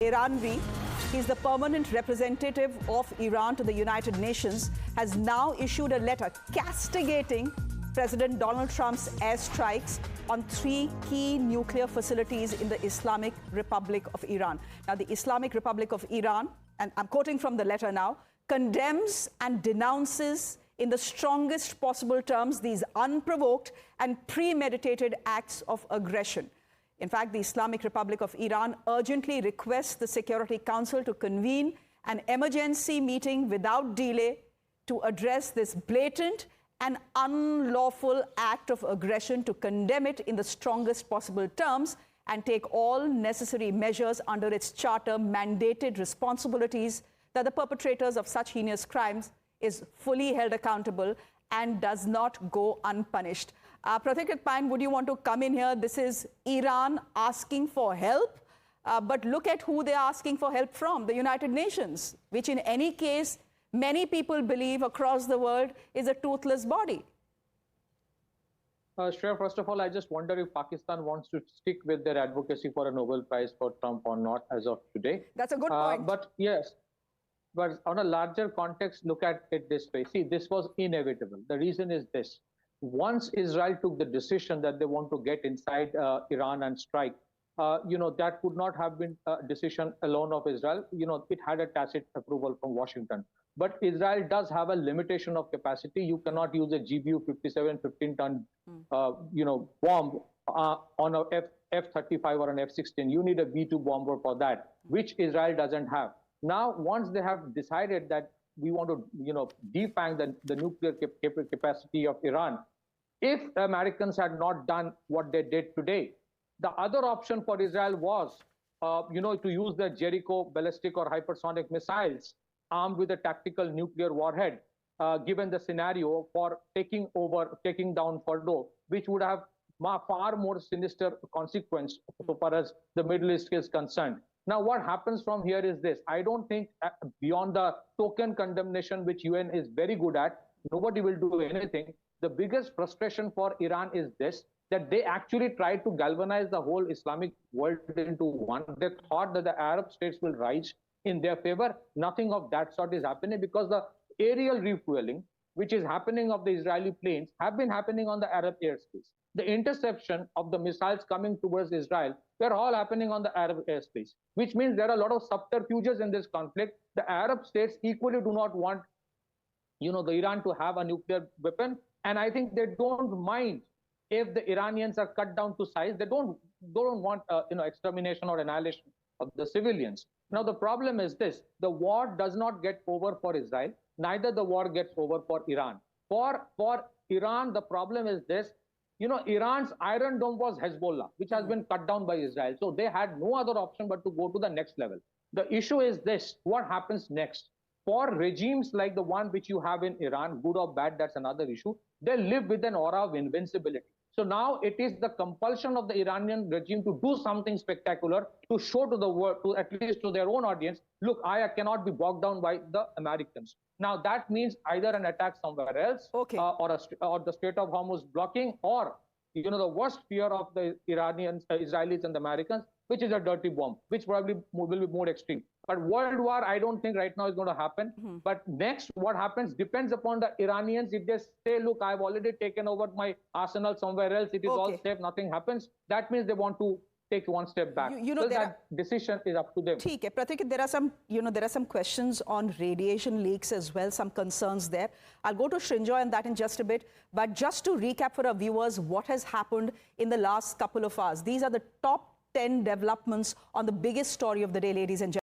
Iranvi, he's the permanent representative of Iran to the United Nations, has now issued a letter castigating President Donald Trump's airstrikes on 3 key nuclear facilities in the Islamic Republic of Iran. Now, the Islamic Republic of Iran, and I'm quoting from the letter now, condemns and denounces in the strongest possible terms these unprovoked and premeditated acts of aggression. In fact, the Islamic Republic of Iran urgently requests the Security Council to convene an emergency meeting without delay to address this blatant and unlawful act of aggression, to condemn it in the strongest possible terms and take all necessary measures under its charter mandated responsibilities, that the perpetrators of such heinous crimes is fully held accountable and does not go unpunished. Pathikrit Payne, would you want to come in here? This is Iran asking for help, but look at who they're asking for help from, the United Nations, which in any case, many people believe across the world is a toothless body. Shreya, first of all, I just wonder if Pakistan wants to stick with their advocacy for a Nobel Prize for Trump or not as of today. That's a good point. But yes, but on a larger context, look at it this way. See, this was inevitable. The reason is this. Once Israel took the decision that they want to get inside Iran and strike, that could not have been a decision alone of Israel. It had a tacit approval from Washington. But Israel does have a limitation of capacity. You cannot use a GBU-57 15-ton, bomb on a F-35 or an F-16. You need a B-2 bomber for that, which Israel doesn't have. Now, once they have decided that we want to, defang the nuclear capacity of Iran, if the Americans had not done what they did today, the other option for Israel was, to use the Jericho ballistic or hypersonic missiles armed with a tactical nuclear warhead, given the scenario for taking down Fordo, which would have far more sinister consequence so far as the Middle East is concerned. Now, what happens from here is this. I don't think beyond the token condemnation, which UN is very good at, nobody will do anything. The biggest frustration for Iran is this, that they actually tried to galvanize the whole Islamic world into one. They thought that the Arab states will rise in their favor. Nothing of that sort is happening, because the aerial refueling, which is happening of the Israeli planes, have been happening on the Arab airspace. The interception of the missiles coming towards Israel, they're all happening on the Arab airspace, which means there are a lot of subterfuges in this conflict. The Arab states equally do not want, the Iran to have a nuclear weapon. And I think they don't mind if the Iranians are cut down to size. They don't want, extermination or annihilation of the civilians. Now, the problem is this. The war does not get over for Israel. Neither the war gets over for Iran. For Iran, the problem is this. Iran's Iron Dome was Hezbollah, which has been cut down by Israel. So they had no other option but to go to the next level. The issue is this. What happens next? For regimes like the one which you have in Iran, good or bad, that's another issue. They live with an aura of invincibility. So now it is the compulsion of the Iranian regime to do something spectacular, to show to the world, to at least to their own audience, look, I cannot be bogged down by the Americans. Now that means either an attack somewhere else, okay, or the Strait of Hormuz blocking, or the worst fear of the Iranians, Israelis and the Americans, which is a dirty bomb, which probably will be more extreme. But world war, I don't think right now is going to happen. But next, what happens depends upon the Iranians. If they say, look, I've already taken over my arsenal somewhere else, it is all safe, nothing happens, that means they want to take one step back. So that decision is up to them. Okay, Pathikrit, there are some questions on radiation leaks as well, some concerns there. I'll go to Srinjoy on that in just a bit. But just to recap for our viewers what has happened in the last couple of hours. These are the top 10 developments on the biggest story of the day, ladies and gentlemen.